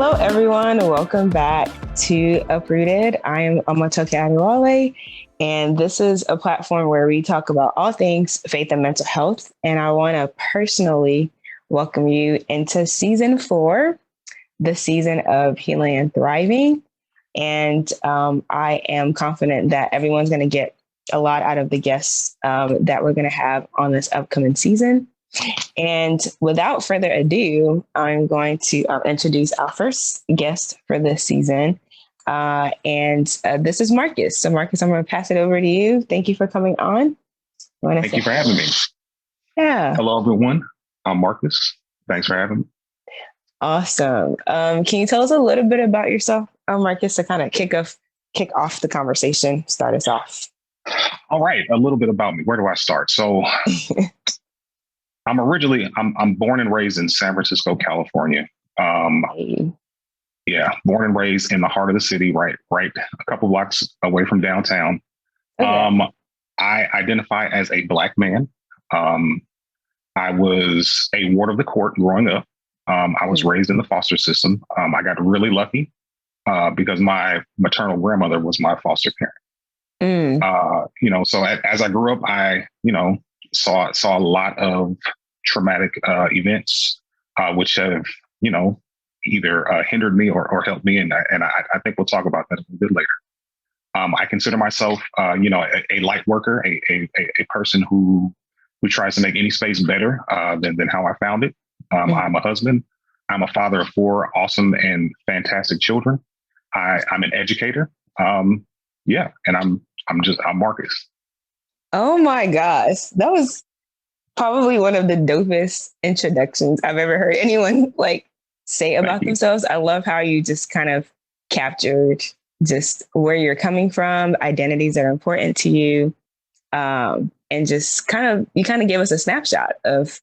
Hello, everyone. Welcome back to Uprooted. I am Omotoke Adewale, and this is a platform where we talk about all things faith and mental health. And I want to personally welcome you into season 4, the season of healing and thriving. And I am confident that everyone's going to get a lot out of the guests that we're going to have on this upcoming season. And without further ado, I'm going to introduce our first guest for this season. This is Marcus. So Marcus, I'm going to pass it over to you. Thank you for coming on. Thank you for having me. Yeah. Hello, everyone. I'm Marcus. Thanks for having me. Awesome. Can you tell us a little bit about yourself, Marcus, to kind of kick off the conversation, start us off? All right. A little bit about me. Where do I start? So I'm born and raised in San Francisco, California. Yeah, born and raised in the heart of the city, right a couple blocks away from downtown. Okay. I identify as a Black man. I was a ward of the court growing up. I was raised in the foster system. I got really lucky because my maternal grandmother was my foster parent. So as I grew up, I saw a lot of traumatic events, which have either hindered me or helped me, and I think we'll talk about that a little bit later. I consider myself, a light worker, a person who tries to make any space better than how I found it. I'm a husband. I'm a father of 4 awesome and fantastic children. I'm an educator. And I'm Marcus. Oh my gosh. That was probably one of the dopest introductions I've ever heard anyone say about themselves. I love how you just kind of captured just where you're coming from, identities that are important to you. And just you gave us a snapshot of,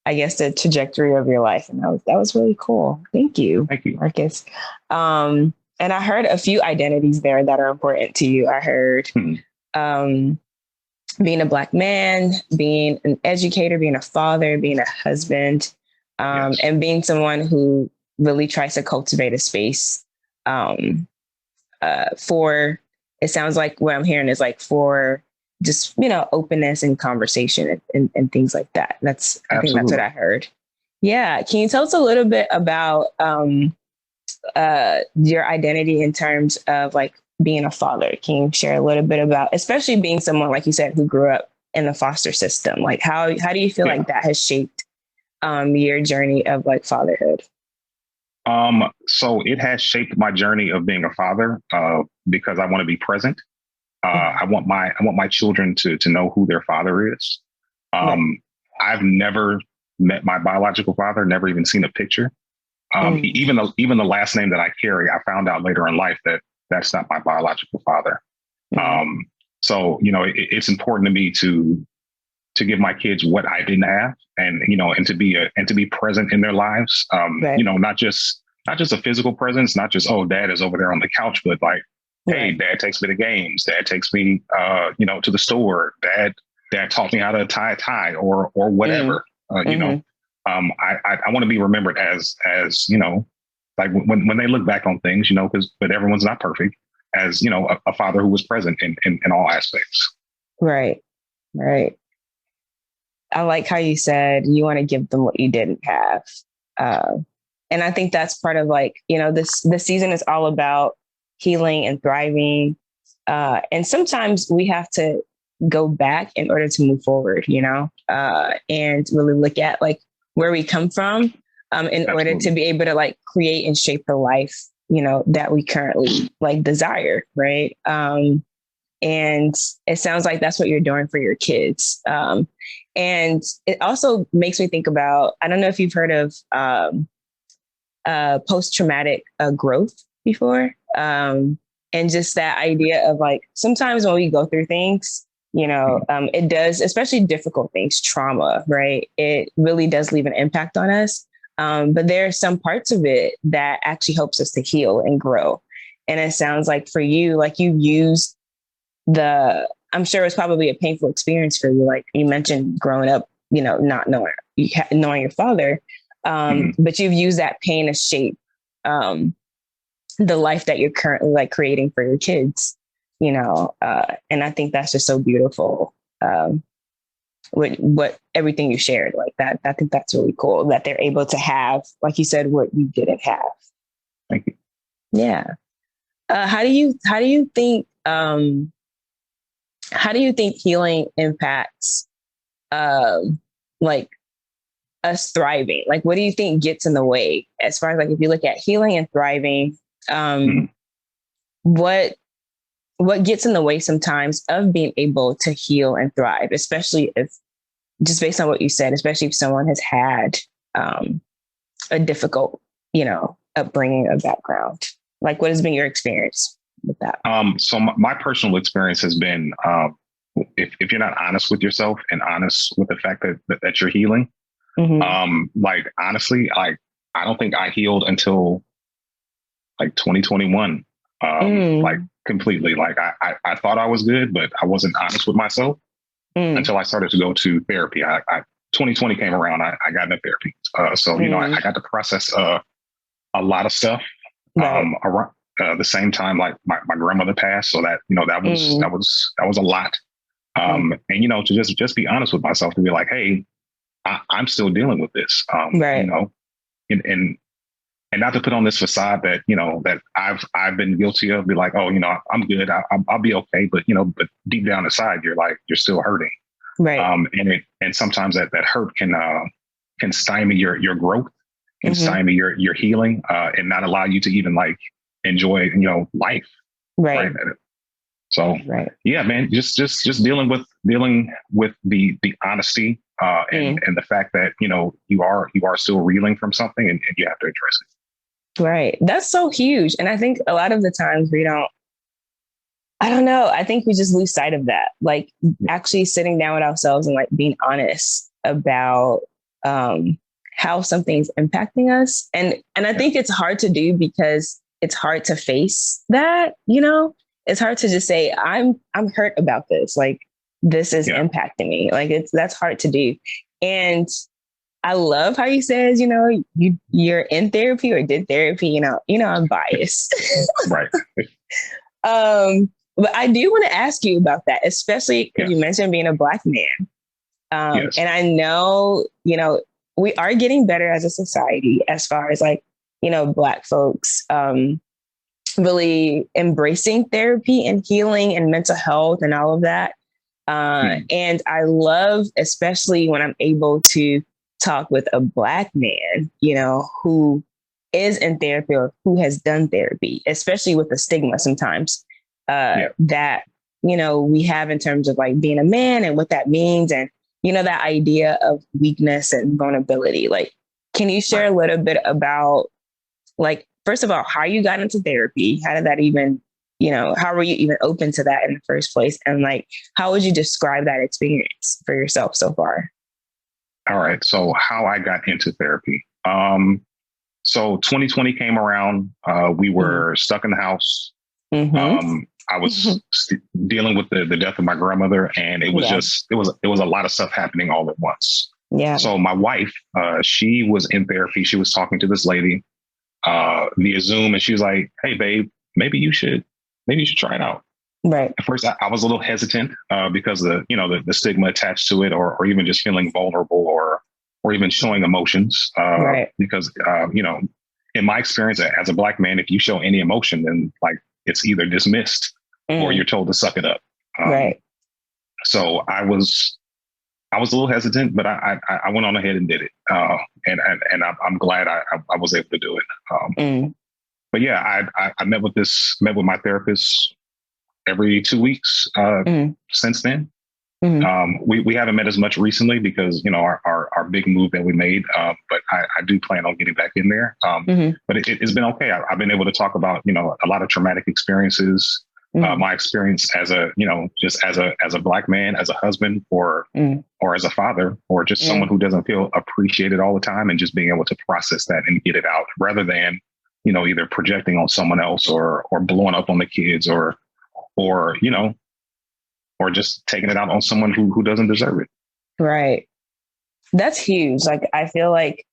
I guess, the trajectory of your life. And that was really cool. Thank you, Marcus. And I heard a few identities there that are important to you. I heard being a Black man, being an educator, being a father, being a husband, and being someone who really tries to cultivate a space for, it sounds like what I'm hearing is for just, openness and conversation and things like that. I think that's what I heard. Yeah. Can you tell us a little bit about your identity in terms of being a father? Can you share a little bit about, especially being someone, like you said, who grew up in the foster system? How do you feel like that has shaped your journey of fatherhood? So it has shaped my journey of being a father because I want to be present. I want my children to know who their father is. I've never met my biological father, never even seen a picture. Even the last name that I carry, I found out later in life that that's not my biological father. So it's important to me to give my kids what I didn't have, and to be present in their lives. Not just a physical presence, not just, oh, dad is over there on the couch, but hey, dad takes me to games, dad takes me to the store, dad taught me how to tie a tie or whatever. I want to be remembered as when they look back on things, but everyone's not perfect, as a father who was present in all aspects. Right. I like how you said you want to give them what you didn't have. And I think that's part of this season is all about healing and thriving. And sometimes we have to go back in order to move forward, and really look at where we come from in order to be able to create and shape the life, that we currently desire. Right. And it sounds like that's what you're doing for your kids. And it also makes me think about, I don't know if you've heard of post-traumatic growth before. And just that idea of sometimes when we go through things, it does, especially difficult things, trauma, right? It really does leave an impact on us. But there are some parts of it that actually helps us to heal and grow. And it sounds like for you, you used I'm sure it's probably a painful experience for you. Like you mentioned growing up, not knowing your father, but you've used that pain to shape the life that you're currently like creating for your kids, you know, and I think that's just so beautiful. With what everything you shared like that, I think that's really cool that they're able to have, like you said, what you didn't have. Thank you. Yeah. How do you think healing impacts like us thriving? Like, what do you think gets in the way as far as like if you look at healing and thriving? Mm-hmm. What gets in the way sometimes of being able to heal and thrive, especially if just based on what you said, especially if someone has had a difficult, you know, upbringing or background. Like, what has been your experience with that? So my personal experience has been, if you're not honest with yourself and honest with the fact that you're healing, like honestly, I don't think I healed until like 2021, like completely. Like I thought I was good, but I wasn't honest with myself until I started to go to therapy. 2020 came around, I got into therapy. So, you know, I got to process a lot of stuff around the same time, like my grandmother passed. So that, you know, that was a lot. And, you know, to just be honest with myself, to be like, hey, I'm still dealing with this, you know, and not to put on this facade that, you know, that I've been guilty of, be like, oh, you know, I'm good. I'll be okay. But, you know, but deep down inside, you're like, you're still hurting. Right. And sometimes that hurt can stymie your growth, can stymie your healing, and not allow you to even like enjoy, you know, life. Right. So yeah, man, just dealing with the honesty, and the fact that, you know, you are still reeling from something, and you have to address it. Right. That's so huge. And I think a lot of the times I don't know. I think we just lose sight of that. Like actually sitting down with ourselves and like being honest about how something's impacting us. And I think it's hard to do because it's hard to face that, you know, it's hard to just say, I'm hurt about this. Like this is impacting me. Like that's hard to do. And I love how you says, you know, you're in therapy or did therapy, you know, I'm biased. Right. But I do want to ask you about that, especially because you mentioned being a Black man. And I know, you know, we are getting better as a society as far as like, you know, Black folks really embracing therapy and healing and mental health and all of that. And I love, especially when I'm able to talk with a Black man, you know, who is in therapy or who has done therapy, especially with the stigma sometimes that, you know, we have in terms of like being a man and what that means. And, you know, that idea of weakness and vulnerability. Like, can you share a little bit about, like, first of all, how you got into therapy? How did that even, you know, how were you even open to that in the first place? And like, how would you describe that experience for yourself so far? All right. So how I got into therapy. So 2020 came around. We were stuck in the house. I was dealing with the death of my grandmother, and it was just, it was a lot of stuff happening all at once. Yeah. So my wife, she was in therapy. She was talking to this lady via Zoom, and she was like, "Hey, babe, maybe you should try it out." Right. At first, I was a little hesitant because the stigma attached to it, or even just feeling vulnerable, or even showing emotions. Because you know, in my experience as a Black man, if you show any emotion, then like it's either dismissed or you're told to suck it up. So I was a little hesitant, but I went on ahead and did it, and I'm glad I was able to do it. But yeah, I met with my therapist every 2 weeks since then. We haven't met as much recently because, you know, our big move that we made, but I do plan on getting back in there. But it's been okay. I've been able to talk about, you know, a lot of traumatic experiences, my experience as a, you know, just as a Black man, as a husband, or as a father, or just someone who doesn't feel appreciated all the time, and just being able to process that and get it out rather than, you know, either projecting on someone else or blowing up on the kids or, you know, or just taking it out on someone who doesn't deserve it. Right. That's huge. Like, I feel like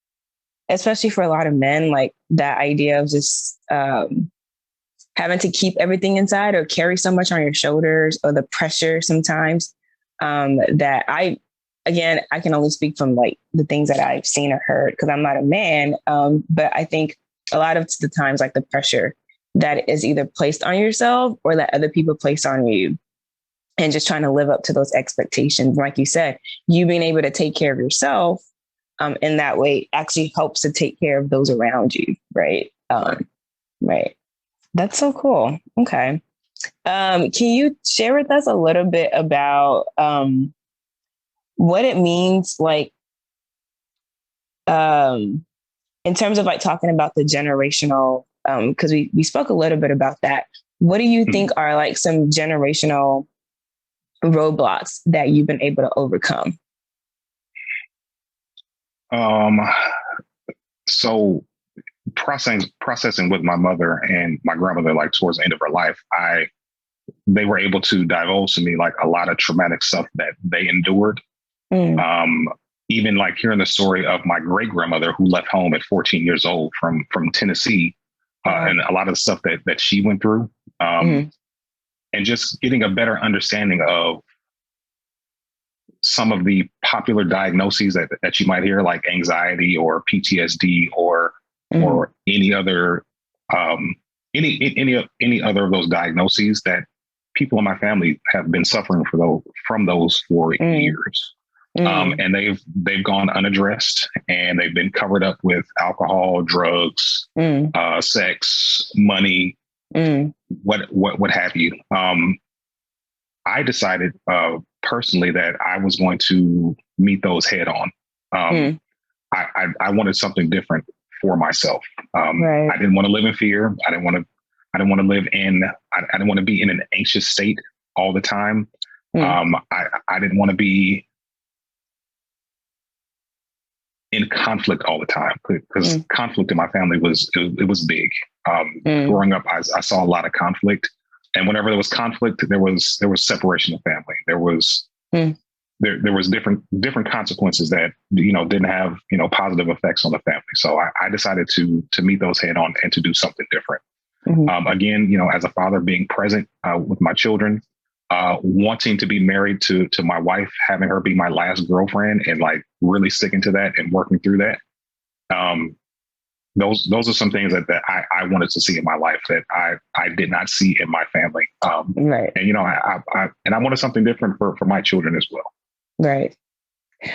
especially for a lot of men, like that idea of just having to keep everything inside or carry so much on your shoulders, or the pressure sometimes, that again, I can only speak from like the things that I've seen or heard because I'm not a man. But I think a lot of the times, like the pressure that is either placed on yourself or that other people place on you, and just trying to live up to those expectations. Like you said, you being able to take care of yourself in that way actually helps to take care of those around you. Right. Right. That's so cool. Okay. Can you share with us a little bit about what it means, like, in terms of like talking about the generational, because we spoke a little bit about that. What do you think are like some generational roadblocks that you've been able to overcome? So processing with my mother and my grandmother, like towards the end of her life, they were able to divulge to me like a lot of traumatic stuff that they endured. Even like hearing the story of my great grandmother who left home at 14 years old from Tennessee, and a lot of the stuff that she went through, and just getting a better understanding of some of the popular diagnoses that you might hear, like anxiety or PTSD or any other any other of those diagnoses that people in my family have been suffering from those for years. And they've gone unaddressed, and they've been covered up with alcohol, drugs, sex, money, what have you. I decided personally that I was going to meet those head on. I wanted something different for myself. Right. I didn't want to live in fear. I didn't want to live in. I didn't want to be in an anxious state all the time. I didn't want to be in conflict all the time, because conflict in my family was big. Growing up, I saw a lot of conflict, and whenever there was conflict, there was separation of family. There was different consequences that didn't have positive effects on the family. So I decided to meet those head on and to do something different. Again, as a father, being present with my children, wanting to be married to my wife, having her be my last girlfriend, and like really sticking to that and working through that. Those are some things that I wanted to see in my life that I did not see in my family. Right. And I wanted something different for my children as well. Right.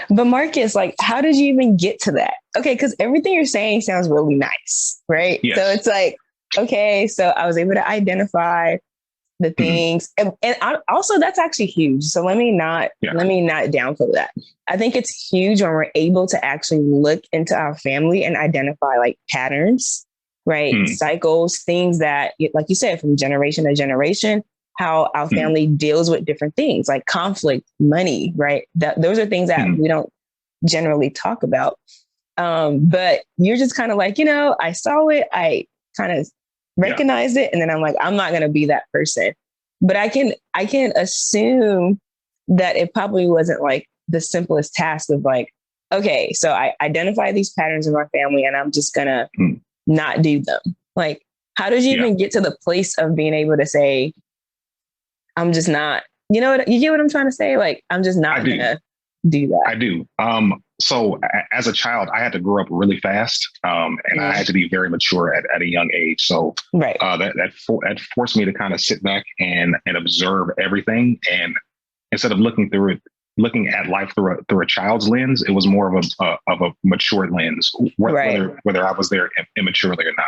But Marcus, like, how did you even get to that? Okay, because everything you're saying sounds really nice, right? Yes. So it's like, okay, so I was able to identify the things, and also that's actually huge. So let me not downplay that. I think it's huge when we're able to actually look into our family and identify like patterns, right? Cycles, things that, like you said, from generation to generation, how our family deals with different things like conflict, money, right? Those are things that we don't generally talk about. But you're just kind of like, I saw it, I kind of recognized it, and then I'm like, I'm not going to be that person. But I can assume that it probably wasn't like the simplest task of like, okay, so I identify these patterns in my family and I'm just gonna not do them. Like, how did you even get to the place of being able to say, I'm just not, you get what I'm trying to say? Like, I'm just not gonna do that. I do. So as a child, I had to grow up really fast, and I had to be very mature at a young age. So that forced me to kind of sit back and observe everything. And instead of looking at life through a child's lens, it was more of a mature lens, whether I was there immaturely or not.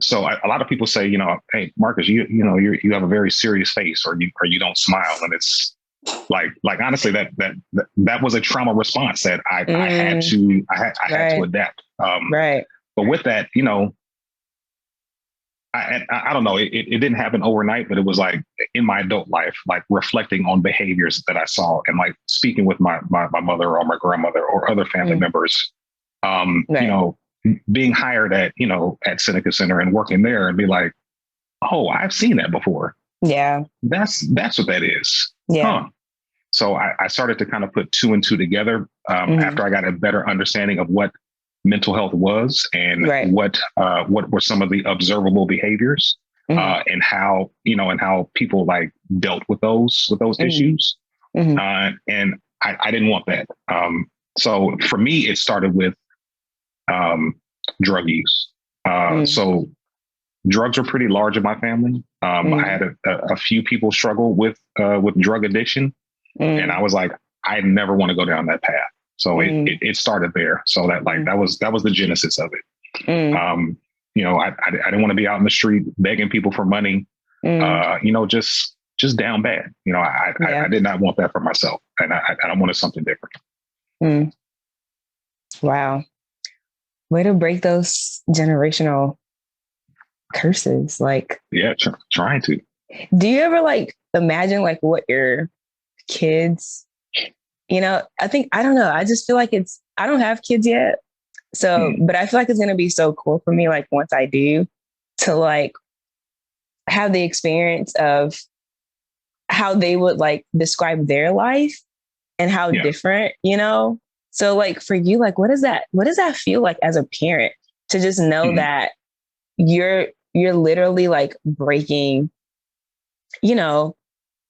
So a lot of people say, hey, Marcus, you have a very serious face, or you don't smile, and it's like honestly, that was a trauma response that I had to adapt. But with that, I don't know, it didn't happen overnight, but it was like in my adult life, like reflecting on behaviors that I saw and like speaking with my mother or my grandmother or other family members, being hired at Seneca Center and working there and be like, oh, I've seen that before. Yeah. That's what that is. Yeah. So I started to kind of put two and two together. after I got a better understanding of what mental health was and what were some of the observable behaviors and how, and how people like dealt with those issues. And I didn't want that. So for me, it started with drug use. So drugs are pretty large in my family. I had a few people struggle with drug addiction, and I was like, I never want to go down that path. So it started there. So that that was the genesis of it. I didn't want to be out in the street begging people for money. Just down bad. I did not want that for myself, and I wanted something different. Wow, way to break those generational curses. Like, trying to. Do you ever like imagine like what your kids? I don't know. I just feel like I don't have kids yet. So, but I feel like it's going to be so cool for me. Like once I do, to like have the experience of how they would like describe their life and how different, So like for you, like, what does that feel like as a parent to just know that you're literally like breaking,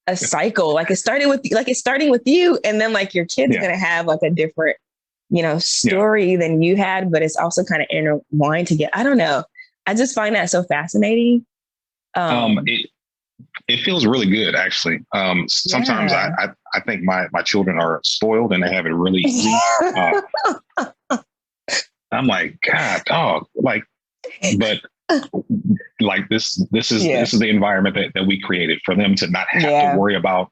a cycle, like it's starting with you, and then like your kid's gonna have like a different, story than you had, but it's also kind of intertwined together. I don't know. I just find that so fascinating. It feels really good, actually. Sometimes I think my children are spoiled and they have it really easy. I'm like, God, dog, like, but like this is the environment that we created for them to not have to worry about,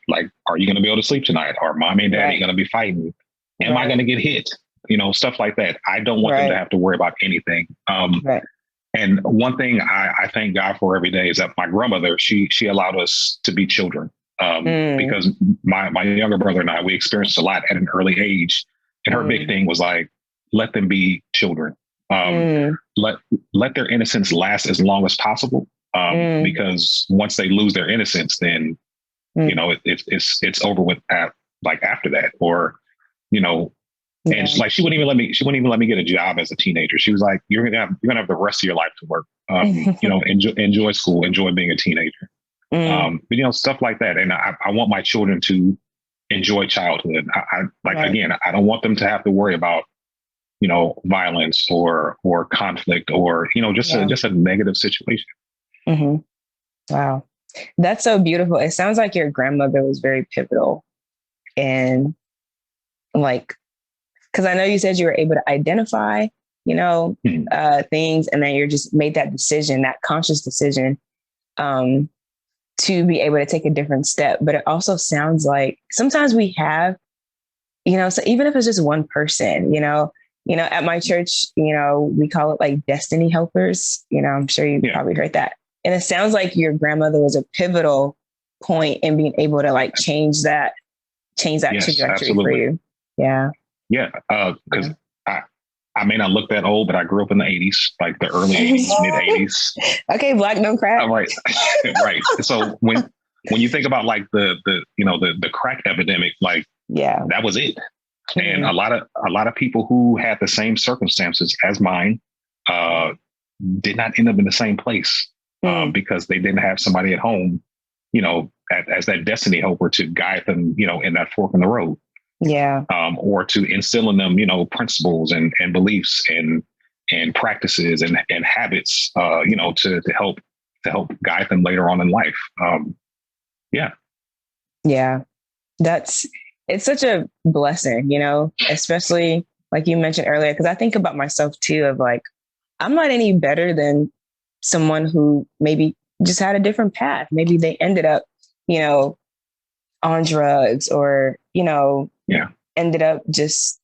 like, are you going to be able to sleep tonight? Are mommy and daddy going to be fighting? Am I going to get hit? Stuff like that. I don't want them to have to worry about anything. And one thing I thank God for every day is that my grandmother, she allowed us to be children because my younger brother and I, we experienced a lot at an early age. And her big thing was like, let them be children. Let their innocence last as long as possible. Because once they lose their innocence, then, it's over with after that, or, and like, she wouldn't even let me get a job as a teenager. She was like, you're going to have the rest of your life to work, enjoy school, enjoy being a teenager. But, stuff like that. And I want my children to enjoy childhood. Again, I don't want them to have to worry about, violence or conflict or, just a negative situation. Wow. That's so beautiful. It sounds like your grandmother was very pivotal and like, because I know you said you were able to identify, things, and then you just made that decision, that conscious decision, to be able to take a different step. But it also sounds like sometimes we have, so even if it's just one person, at my church, we call it like destiny helpers. I'm sure you probably heard that. And it sounds like your grandmother was a pivotal point in being able to like change that trajectory absolutely. For you. Yeah. Yeah. Because I may not look that old, but I grew up in the 80s, like the early 80s, mid 80s. Okay. Black don't crack. Right. Right. So when you think about like the crack epidemic, like, that was it. And a lot of people who had the same circumstances as mine did not end up in the same place because they didn't have somebody at home, as that destiny helper to guide them, in that fork in the road. Yeah. Or to instill in them, principles and beliefs and practices and habits, to help guide them later on in life. Yeah. Yeah. It's such a blessing, especially like you mentioned earlier, because I think about myself too, of like, I'm not any better than someone who maybe just had a different path. Maybe they ended up, on drugs or, ended up just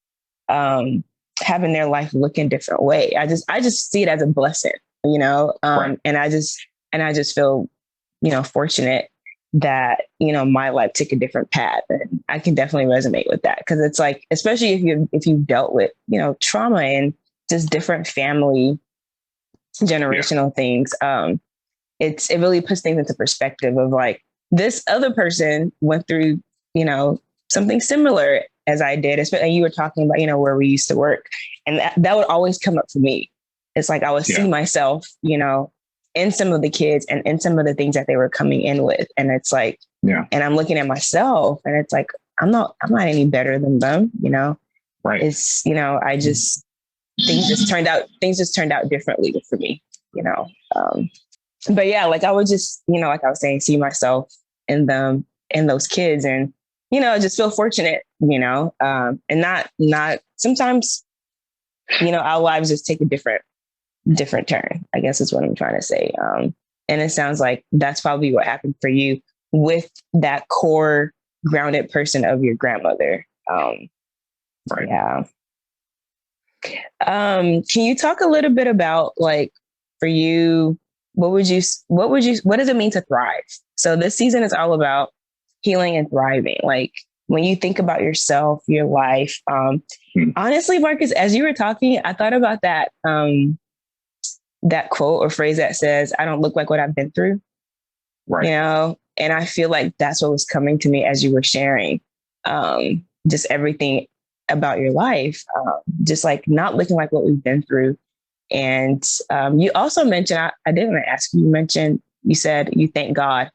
having their life look in a different way. I just see it as a blessing, and I just feel, fortunate that, my life took a different path, and I can definitely resonate with that. Cause it's like, especially if you've dealt with, trauma and just different family generational things, it really puts things into perspective of like, this other person went through, something similar, as I did. And you were talking about, where we used to work, and that would always come up for me. It's like I would see myself, in some of the kids and in some of the things that they were coming in with. And it's like, and I'm looking at myself and it's like, I'm not any better than them, Right. It's, things just turned out differently for me, but yeah, like I would just, like I was saying, see myself in them, in those kids, and, just feel fortunate, and not sometimes, our lives just take a different turn, I guess is what I'm trying to say. And it sounds like that's probably what happened for you with that core grounded person of your grandmother. Right. Yeah. Can you talk a little bit about, like, for you, what does it mean to thrive? So this season is all about healing and thriving. Like, when you think about yourself, your life, honestly, Marcus, as you were talking, I thought about that quote or phrase that says, "I don't look like what I've been through." Right. And I feel like that's what was coming to me as you were sharing, just everything about your life, just like not looking like what we've been through. And you also mentioned, I didn't want to ask you, you said you thank God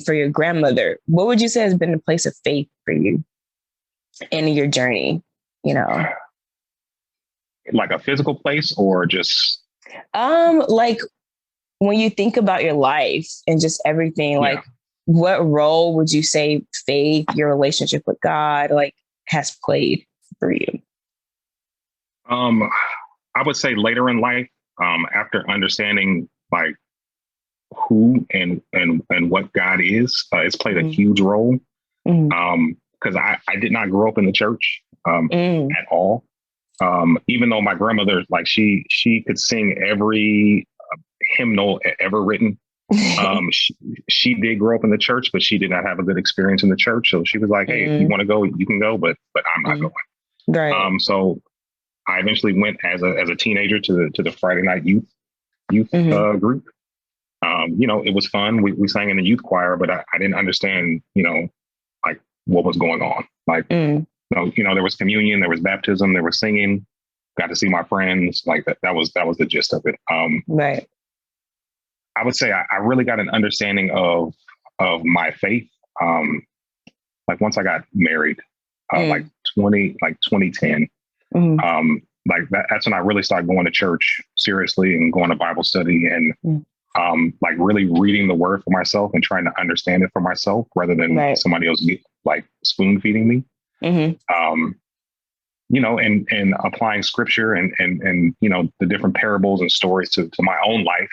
for your grandmother. What would you say has been a place of faith for you in your journey? Like a physical place or just? Like when you think about your life and just everything, like what role would you say faith, your relationship with God, like has played for you? I would say later in life, after understanding like who and what God is, it's played a huge role. Because I did not grow up in the church at all. Even though my grandmother, like she could sing every hymnal ever written. She did grow up in the church, but she did not have a good experience in the church. So she was like, "Hey, if you want to go, you can go, but I'm not going." Right. So I eventually went as a teenager to the Friday night youth group. It was fun. We sang in the youth choir, but I didn't understand, like what was going on. Like, there was communion, there was baptism, there was singing. Got to see my friends. Like that was the gist of it. Right. I would say I really got an understanding of my faith. Like once I got married, like 2010. Like that's when I really started going to church seriously and going to Bible study and like really reading the word for myself and trying to understand it for myself rather than somebody else like spoon feeding me. And applying scripture and the different parables and stories to my own life.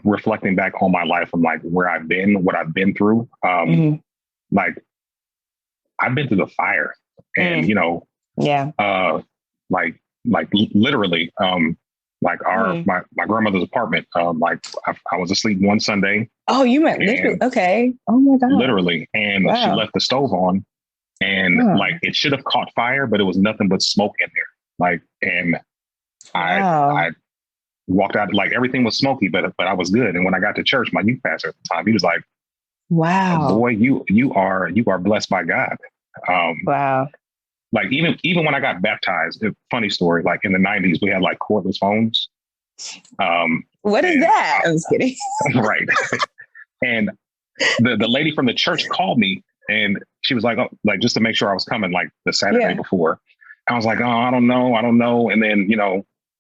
Reflecting back on my life from like where I've been, what I've been through. Like I've been through the fire and, like literally, like my grandmother's apartment. Like I was asleep one Sunday. Oh, you meant literally? Okay. Oh my God. Literally. And she left the stove on and like it should have caught fire, but it was nothing but smoke in there. Like, and I walked out, like everything was smoky, but I was good. And when I got to church, my youth pastor at the time, he was like, "Wow, boy, you are blessed by God." Wow. Like even when I got baptized, funny story, like in the 90s, we had like cordless phones. What is that? I was kidding. Right. And the lady from the church called me and she was like, "Oh," like just to make sure I was coming like the Saturday before. I was like, "Oh, I don't know. And then,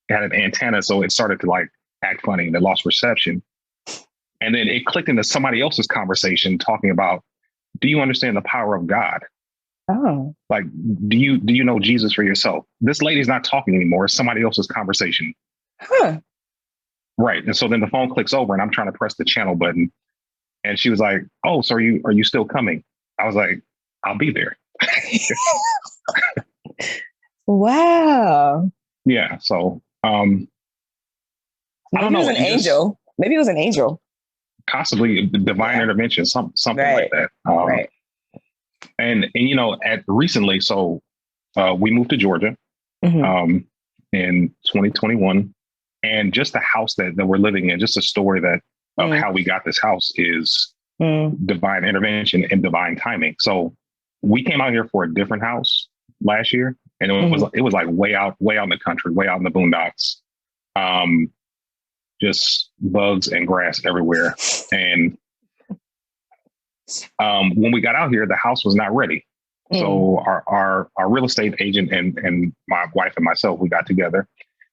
it had an antenna. So it started to like act funny and it lost reception. And then it clicked into somebody else's conversation talking about, do you understand the power of God? Oh, like, do you know Jesus for yourself? This lady's not talking anymore. It's somebody else's conversation. Huh. Right. And so then the phone clicks over and I'm trying to press the channel button. And she was like, "Oh, so are you still coming?" I was like, "I'll be there." Wow. Yeah. So, I don't know. It was an angel. Maybe it was an angel. Possibly divine intervention, something like that. Right. And at recently, so we moved to Georgia in 2021, and just the house that we're living in, just a story that of how we got this house is divine intervention and divine timing. So we came out here for a different house last year, and it was like way out in the country, way out in the boondocks. Just bugs and grass everywhere. And when we got out here, the house was not ready. So our real estate agent and my wife and myself, we got together.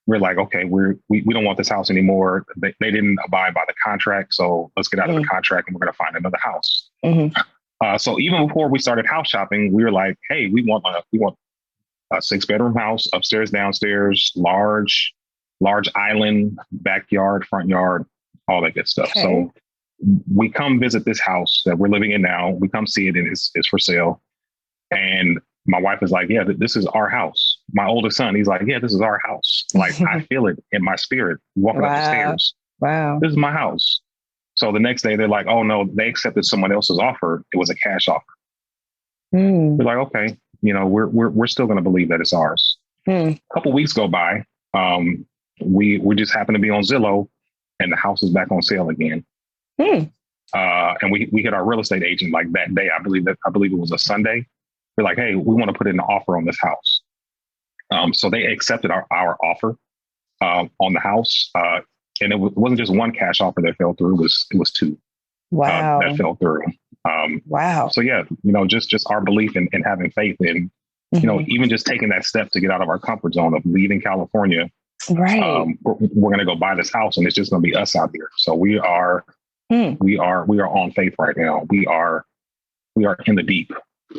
We're like, okay, we don't want this house anymore. They didn't abide by the contract, so let's get out of the contract and we're going to find another house. So even before we started house shopping, we were like, hey, we want a 6-bedroom house, upstairs, downstairs, large island, backyard, front yard, all that good stuff. Okay. So we come visit this house that we're living in now. We come see it, and it's for sale. And my wife is like, yeah, this is our house. My oldest son, he's like, yeah, this is our house. Like, I feel it in my spirit walking up the stairs. Wow. This is my house. So the next day they're like, oh no, they accepted someone else's offer. It was a cash offer. We're like, okay, we're still going to believe that it's ours. A couple weeks go by. We just happened to be on Zillow, and the house is back on sale again. And we hit our real estate agent like that day. I believe it was a Sunday. We're like, hey, we want to put in an offer on this house. So they accepted our offer on the house. And it wasn't just one cash offer that fell through. It was 2 that fell through. Wow. So yeah, just our belief in having faith in, even just taking that step to get out of our comfort zone of leaving California. Right. We're going to go buy this house, and it's just going to be us out here. So we are on faith right now. We are in the deep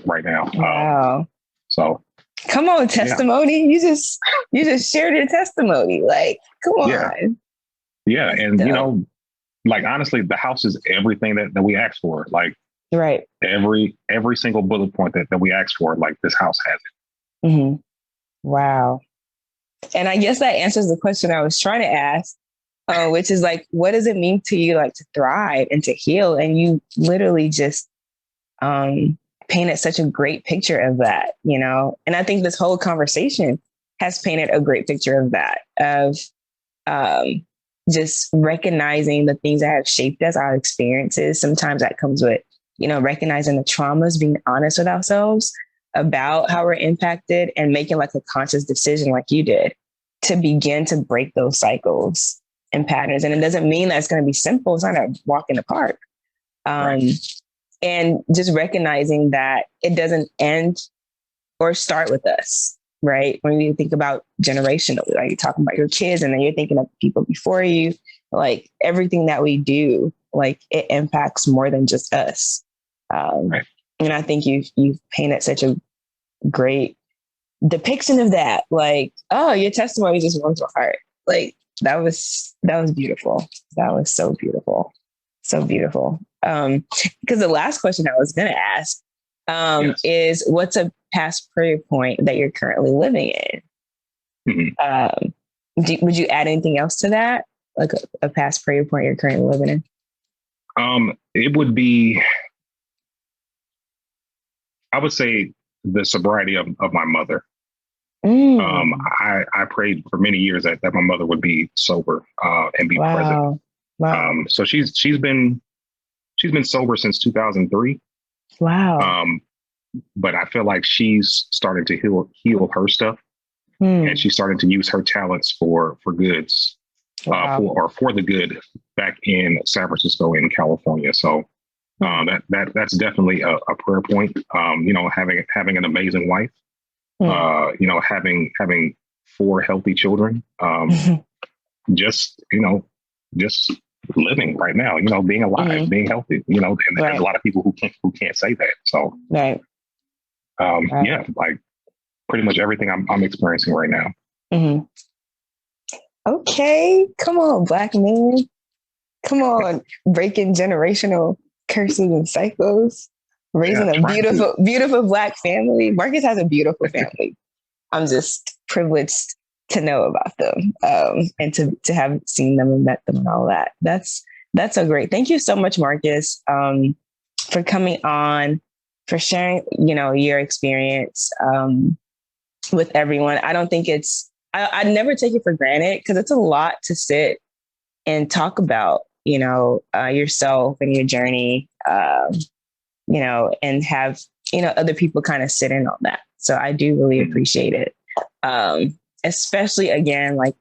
right now. Wow. So come on, testimony. Yeah. You just shared your testimony. Like, come on. Yeah. And like, honestly, the house is everything that we asked for. Like, right. Every single bullet point that we asked for, like, this house has it. Wow. And I guess that answers the question I was trying to ask, which is like, what does it mean to you, like, to thrive and to heal? And you literally just painted such a great picture of that, And I think this whole conversation has painted a great picture of that, of just recognizing the things that have shaped us, our experiences. Sometimes that comes with, recognizing the traumas, being honest with ourselves about how we're impacted, and making like a conscious decision like you did to begin to break those cycles and patterns. And it doesn't mean that it's going to be simple. It's not a walk in the park. Right. And just recognizing that it doesn't end or start with us, right? When you think about generationally, like you're talking about your kids, and then you're thinking of people before you, like everything that we do, like it impacts more than just us. Right. And I think you've painted such a great depiction of that. Like, oh, your testimony just warms my heart. Like that was beautiful. That was so beautiful. So beautiful. Because the last question I was going to ask is, what's a past prayer point that you're currently living in? Would you add anything else to that? Like a past prayer point you're currently living in? It would be, I would say, the sobriety of my mother. I prayed for many years that my mother would be sober and be present. Wow. So she's been sober since 2003. Wow. But I feel like she's starting to heal her stuff, and she's starting to use her talents for goods, for the good back in San Francisco in California. So that's definitely a prayer point. Having an amazing wife, having 4 healthy children, just living right now, being alive, being healthy, and there's a lot of people who can't say that. So, yeah, like pretty much everything I'm experiencing right now. Okay. Come on, Black man. Come on. Breaking generational curses and cycles, raising a beautiful Black family. Marcus has a beautiful family. I'm just privileged to know about them, and to have seen them and met them and all that. That's so great. Thank you so much, Marcus, for coming on, for sharing, your experience with everyone. I don't think I never take it for granted, because it's a lot to sit and talk about, yourself and your journey, and have other people kind of sit in on that. So I do really appreciate it. Especially again, like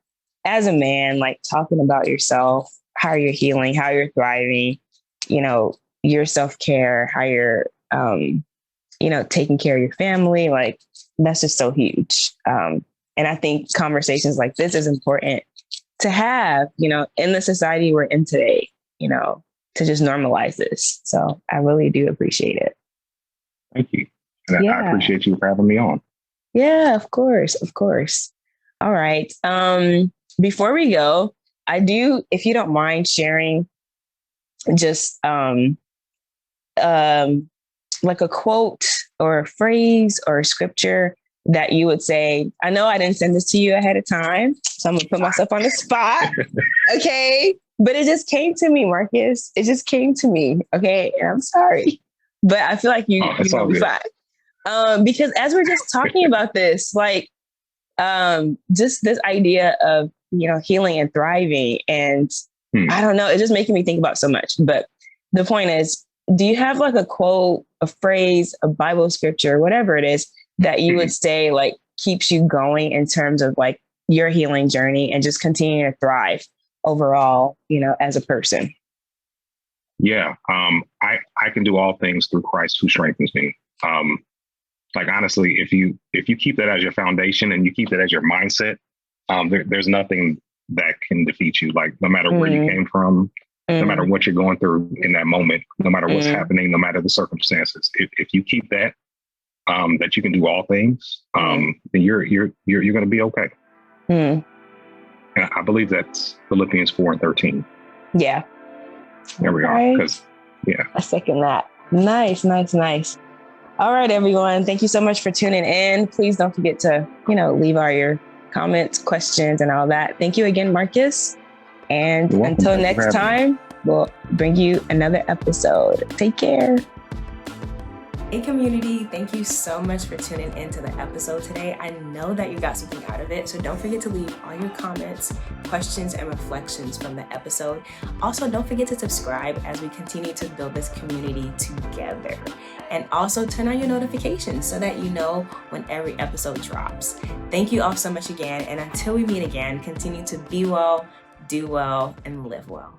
as a man, like talking about yourself, how you're healing, how you're thriving, your self-care, how you're, taking care of your family, like that's just so huge. And I think conversations like this is important to have, in the society we're in today, to just normalize this. So I really do appreciate it. Thank you. And I appreciate you for having me on. Yeah, of course. Of course. All right. Before we go, I do, if you don't mind sharing just like a quote or a phrase or a scripture that you would say. I know I didn't send this to you ahead of time, so I'm gonna put myself on the spot. Okay. But it just came to me, Marcus. It just came to me. Okay. And I'm sorry, but I feel like you'll be fine. Because as we're just talking about this, like, just this idea of, healing and thriving, and I don't know, it's just making me think about so much. But the point is, do you have like a quote, a phrase, a Bible scripture, whatever it is that you would say like keeps you going in terms of like your healing journey and just continuing to thrive overall, as a person? Yeah. I can do all things through Christ who strengthens me. Like, honestly, if you keep that as your foundation and you keep that as your mindset, there's nothing that can defeat you. Like, no matter where you came from, no matter what you're going through in that moment, no matter what's happening, no matter the circumstances, if you keep that, that you can do all things, then you're going to be okay. And I believe that's Philippians 4:13. Yeah. There we are. Because, I second that. Nice. All right, everyone. Thank you so much for tuning in. Please don't forget to, leave all your comments, questions, and all that. Thank you again, Marcus. And until next time, we'll bring you another episode. Take care. Hey community, thank you so much for tuning into the episode today. I know that you got something out of it, so don't forget to leave all your comments, questions, and reflections from the episode. Also, don't forget to subscribe as we continue to build this community together. And also turn on your notifications so that you know when every episode drops. Thank you all so much again, and until we meet again, continue to be well, do well, and live well.